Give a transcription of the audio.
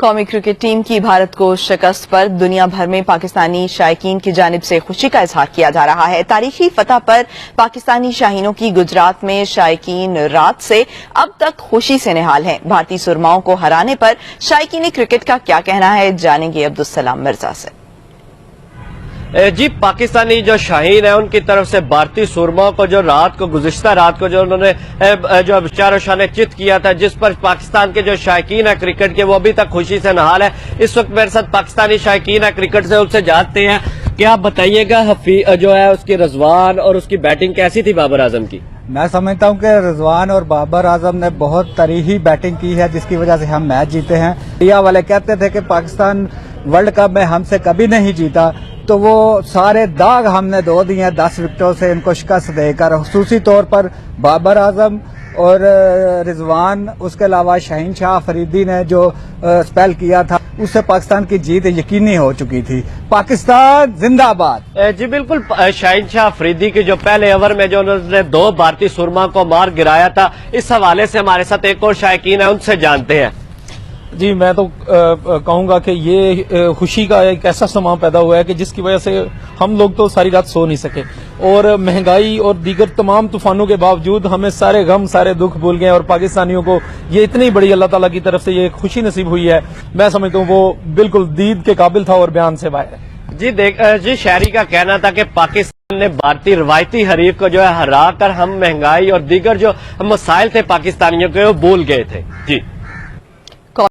قومی cricket team کی بھارت کو شکست پر دنیا بھر میں پاکستانی شائقین کی جانب سے خوشی کا اظہار کیا جا رہا ہے۔ تاریخی فتح پر پاکستانی شاہینوں کی گجرات میں شائقین رات سے اب تک خوشی سے نہال ہیں۔ بھارتی سرماؤں کو ہرانے پر شائقین کرکٹ کا کیا کہنا ہے، جانیں گے عبدالسلام مرزا سے۔ جی، پاکستانی جو شاہین ہیں ان کی طرف سے بھارتی سرماؤں کو جو گزشتہ رات کو جو انہوں نے جو شار و شان چت کیا تھا، جس پر پاکستان کے جو شائقین ہیں کرکٹ کے وہ ابھی تک خوشی سے نہال ہے۔ اس وقت میرے ساتھ پاکستانی شائقین ہیں کرکٹ سے، ان سے جانتے ہیں کہ آپ بتائیے گا جو ہے اس کی رضوان اور اس کی بیٹنگ کیسی تھی بابر اعظم کی؟ میں سمجھتا ہوں کہ رضوان اور بابر اعظم نے بہت تاریخی بیٹنگ کی ہے، جس کی وجہ سے ہم میچ جیتے ہیں۔ انڈیا والے کہتے تھے کہ پاکستان ورلڈ کپ میں ہم سے کبھی نہیں جیتا، تو وہ سارے داغ ہم نے دھو دیے ہیں 10 وکٹوں سے ان کو شکست دے کر، خصوصی طور پر بابر اعظم اور رضوان، اس کے علاوہ شاہین شاہ افریدی نے جو اسپیل کیا تھا اس سے پاکستان کی جیت یقینی ہو چکی تھی۔ پاکستان زندہ آباد۔ جی بالکل، شاہین شاہ افریدی کی جو پہلے اوور میں جو انہوں نے 2 بھارتی سرما کو مار گرایا تھا، اس حوالے سے ہمارے ساتھ ایک اور شائقین ہے، ان سے جانتے ہیں۔ جی، میں تو کہوں گا کہ یہ خوشی کا ایک ایسا سما پیدا ہوا ہے کہ جس کی وجہ سے ہم لوگ تو ساری رات سو نہیں سکے، اور مہنگائی اور دیگر تمام طوفانوں کے باوجود ہمیں سارے غم سارے دکھ بھول گئے، اور پاکستانیوں کو یہ اتنی بڑی اللہ تعالیٰ کی طرف سے یہ خوشی نصیب ہوئی ہے، میں سمجھتا ہوں وہ بالکل دید کے قابل تھا اور بیان سے باہر ہے۔ جی شہری کا کہنا تھا کہ پاکستان نے بھارتی روایتی حریف کو جو ہے ہرا کر ہم مہنگائی اور دیگر جو مسائل تھے پاکستانیوں کے وہ بھول گئے تھے۔ جی